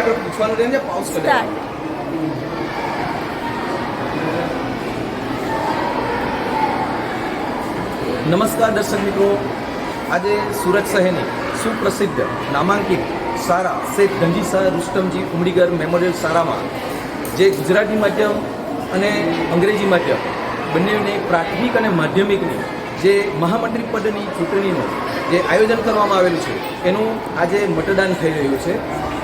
આગળ પૂછવાનું રહે છે, પાઉસ કરે. નમસ્કાર દર્શક મિત્રો, આજે સુરત શહેરની સુપ્રસિદ્ધ નામાંકિત શાળા શેખ ગંજી રુસ્તમજી ઉમડીગર મેમોરિયલ શાળામાં જે ગુજરાતી માધ્યમ અને અંગ્રેજી માધ્યમ બંનેની પ્રાથમિક અને માધ્યમિકની જે મહામંત્રી પદની ચૂંટણીનું જે આયોજન કરવામાં આવેલું છે એનું આજે મતદાન થઈ રહ્યું છે.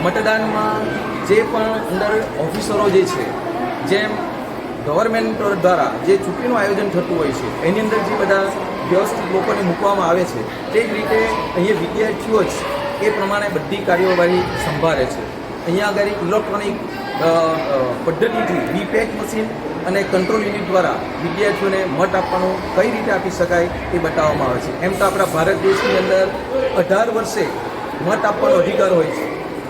મતદાનમાં જે પણ અંદર ઓફિસરો જે છે, જેમ ગવર્મેન્ટ દ્વારા જે ચૂંટણીનું આયોજન થતું હોય છે એની અંદર જે બધા વ્યવસ્થિત લોકોને મૂકવામાં આવે છે તે જ રીતે અહીંયા વિદ્યાર્થીઓ જ એ પ્રમાણે બધી કાર્યવાહી સંભાળે છે. અહીંયા આગળ ઇલેક્ટ્રોનિક પદ્ધતિથી વીપેટ મશીન અને કંટ્રોલ યુનિટ દ્વારા વિદ્યાર્થીઓને મત આપવાનું કઈ રીતે આપી શકાય એ બતાવવામાં આવે છે. એમ તો આપણા ભારત દેશની અંદર 18 વર્ષે મત આપવાનો અધિકાર હોય છે,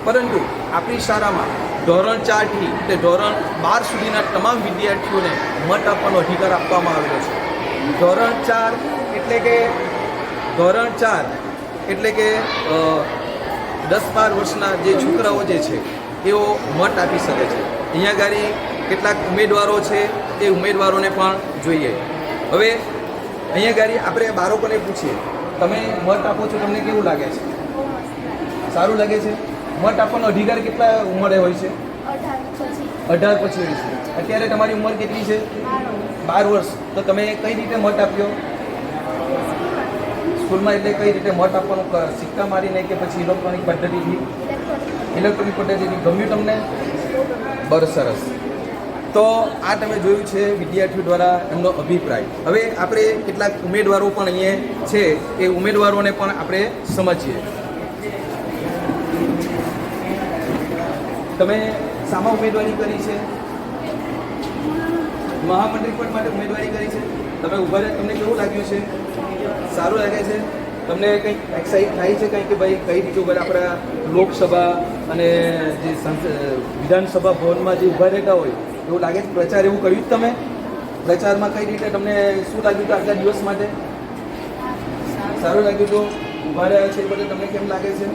પરંતુ આપણી શાળામાં ધોરણ 4 થી તે ધોરણ 12 સુધીના તમામ વિદ્યાર્થીઓને મત આપવાનો અધિકાર આપવામાં આવેલો છે. ધોરણ 4 એટલે કે 10-12 વર્ષના જે છોકરાઓ જે છે એઓ મત આપી શકે છે. અહીંયા આગળ કેટલાક ઉમેદવારો છે એ ઉમેદવારોને પણ જોઈએ. હવે અહીંયા આગળ આપણે બાળકોને પૂછીએ, તમે મત આપો છો, તમને કેવું લાગે છે? સારું લાગે છે? મત આપવાનો અધિકાર કેટલા ઉંમરે હોય છે? 18 પછી હોય છે. અત્યારે તમારી ઉંમર કેટલી છે? 12 વર્ષ. તો તમે કઈ રીતે મત આપ્યો? સ્કૂલમાં. એટલે કઈ રીતે મત આપવાનું? સિક્કા મારીને કે પછી ઇલેક્ટ્રોનિક પદ્ધતિથી? ઇલેક્ટ્રોનિક પદ્ધતિથી. ગમ્યું તમને? બસ, સરસ. તો આ તમે જોયું છે વિદ્યાર્થીઓ દ્વારા એમનો અભિપ્રાય. હવે આપણે કેટલાક ઉમેદવારો પણ અહીંયા છે, એ ઉમેદવારોને પણ આપણે સમજીએ. તમે શામાં ઉમેદવારી કરી છે? મહામંત્રી પદ માટે ઉમેદવારી કરી છે. તમે ઉભા રહે, તમને કેવું લાગ્યું છે? સારું લાગે છે? તમને કંઈક એક્સાઇટ થાય છે કંઈ કે ભાઈ કઈ રીતે ઉભા આપણા લોકસભા અને જે વિધાનસભા ભવનમાં જે ઉભા રહેતા હોય એવું લાગે છે? પ્રચાર એવું કર્યું જ તમે? પ્રચારમાં કઈ રીતે તમને શું લાગ્યું હતું આજના દિવસ માટે? સારું લાગ્યું હતું? ઉભા રહ્યા છે એ બધે તમને કેમ લાગે છે?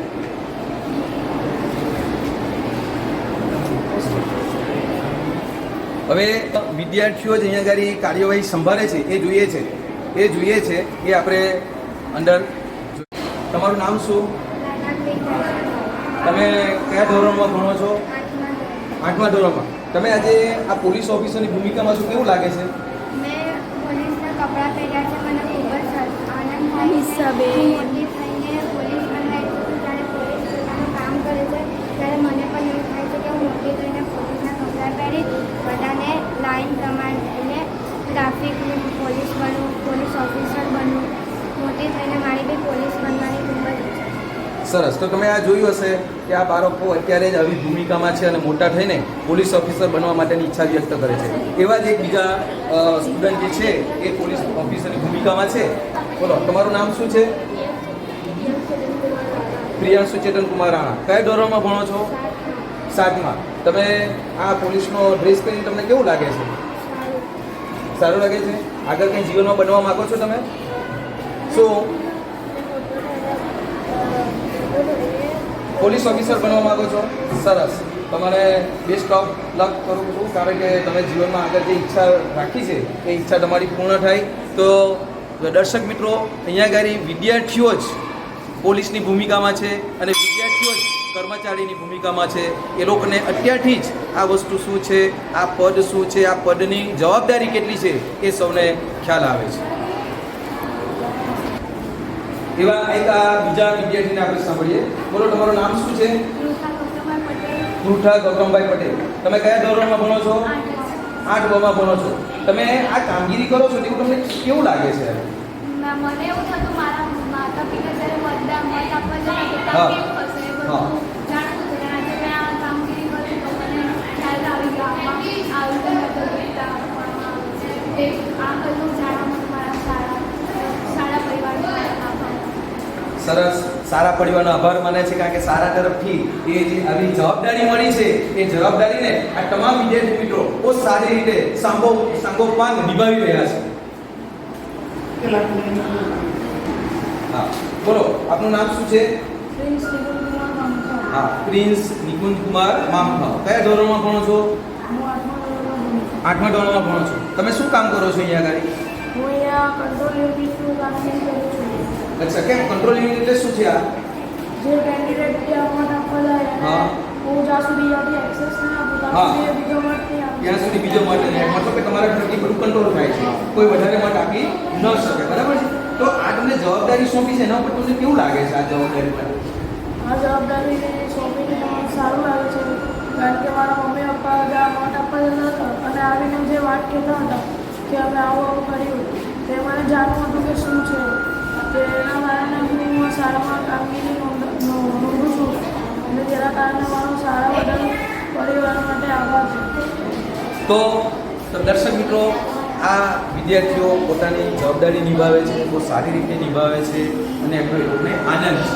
હવે વિદ્યાર્થીઓ જ અહીંયા આગળ કાર્યવાહી સંભાળે છે એ જોઈએ છે એ આપણે અંદર. તમારું નામ શું? તમે કયા ધોરણમાં ભણો છો? 8મા ધોરણમાં. તમે આજે આ પોલીસ ઓફિસરની ભૂમિકામાં શું કેવું લાગે છે? મેં પોલીસના કપડાં પહેર્યા છે, મને ખૂબ જ આનંદ થાય હિસાબે મોટી થઈને પોલીસ બનવા. જ્યારે પોલીસ પોતાનું કામ કરે છે ત્યારે મને પણ એવું થાય છે કે હું મોટી થઈને પોલીસના કપડાં પહેરી બધાને લાઈન પ્રમાણે ટ્રાફિકની પોલીસ બનવું, પોલીસ ઓફિસર બનવું. મોટી થઈને મારી બી પોલીસ બનવાની ખૂબ જ ઈચ્છા છે. સરસ. તો તમે આ જોયું હશે કે આ બાળકો અત્યારે જ આવી ભૂમિકામાં છે અને મોટા થઈને પોલીસ ઓફિસર બનવા માટેની ઈચ્છા વ્યક્ત કરે છે. એવા જ એક બીજા સ્ટુડન્ટ જે છે એ પોલીસ ઓફિસરની ભૂમિકામાં છે. બોલો, તમારું નામ શું છે? પ્રિયાંશુ ચેતન કુમાર રાણા. કયા ધોરણમાં ભણો છો? 7મા. તમે આ પોલીસનો ડ્રેસ પહેરીને તમને કેવું લાગે છે? સારું લાગે છે? આગળ કંઈ જીવનમાં બનવા માંગો છો તમે? શું? પોલીસ ઓફિસર બનવા માંગો છો? સરસ. તમારે બેસ્ટ ઓફ લક કરું છું, કારણ કે તમે જીવનમાં આગળ જે ઈચ્છા રાખી છે એ ઈચ્છા તમારી પૂર્ણ થાય. તો દર્શક મિત્રો, અહીંયા આગળ વિદ્યાર્થીઓ જ પોલીસની ભૂમિકામાં છે અને વિદ્યાર્થીઓ જ કર્મચારીની ભૂમિકામાં છે. એ લોકોને અત્યારથી જ આ વસ્તુ શું છે, આ પદ શું છે, આ પદની જવાબદારી કેટલી છે એ સૌને ખ્યાલ આવે છે. એવા એક આ બીજા વિદ્યાર્થીને આપણે સાંભળીએ. બોલો, તમારું નામ શું છે? પૃથા ગૌતમભાઈ પટેલ. તમે કયા ધોરણમાં ભણો છો? 8માં ભણો છો. તમે આ કામગીરી કરો છો તેવું તમને કેવું લાગે છે? મને એવું થતું મારા માતા પિતા જ્યારે બધા મત આપવા જાય તો કેવું હશે એ બધું જાણતું હતું. આજે મેં આ કામગીરી કરી તો મને ખ્યાલ આવી ગયો આવી રીતે આપવામાં આવે છે. આ બધું જાણવા મારા સારા પરિવારનો આભાર. સરસ. સારા પરિવારનો આભાર માને છે, કારણ કે સારા તરફથી એ જે આવી જવાબદારી મળી છે એ જવાબદારીને આ તમામ વિદ્યાર્થી મિત્રો બહુ સારી રીતે સાંગોપાંગ નિભાવી રહ્યા છે. હા, બોલો, આપનું નામ શું છે? હા, પ્રિન્સ નિકુંજ કુમાર મામખા. કયા ધોરણમાં ભણો છો? હું 8મા ધોરણમાં ભણો છો. તમે શું કામ કરો છો અહીંયા આગળ? હું અહીંયા કંટ્રોલ યુનિટનું કામ કરું છું. અચ્છા, કેમ કંટ્રોલ યુનિટ એટલે શું છે આ? જે કેન્ડિડેટ જે અમાઉન્ટ આપવા જાય હા. હું જ્યાં સુધી ત્યાંથી એક્સેસ ના આપું હા. ત્યાં સુધી બીજો મત નહીં આપું. ત્યાં સુધી બીજો માટે નહીં. મતલબ કે તમારા ઘરથી બધું કંટ્રોલ થાય છે. કોઈ વધારે મત આપી ન શકે. બરાબર છે? તો આ તમને જવાબદારી સોંપી છે એના ઉપર તમને કેવું લાગે છે આ જવાબદારી પર? આ જવાબદારી સોંપીને મને સારું લાગે છે કારણ કે મારા મમ્મી પપ્પા જ્યાં મત આપવા જતા હતા અને આવીને જે વાત કહેતા હતા કે અમે આવું આવું કર્યું તે મને જાણવું હતું કે શું છે તે એના કારણે હું શાળામાં કામગીરી નોંધું છું અને જેના કારણે મારો શાળા બદલ પરિવાર માટે આભાર છે. તો દર્શક મિત્રો, આ વિદ્યાર્થીઓ પોતાની જવાબદારી નિભાવે છે, બહુ સારી રીતે નિભાવે છે અને એમનો લોકોને આનંદ છે.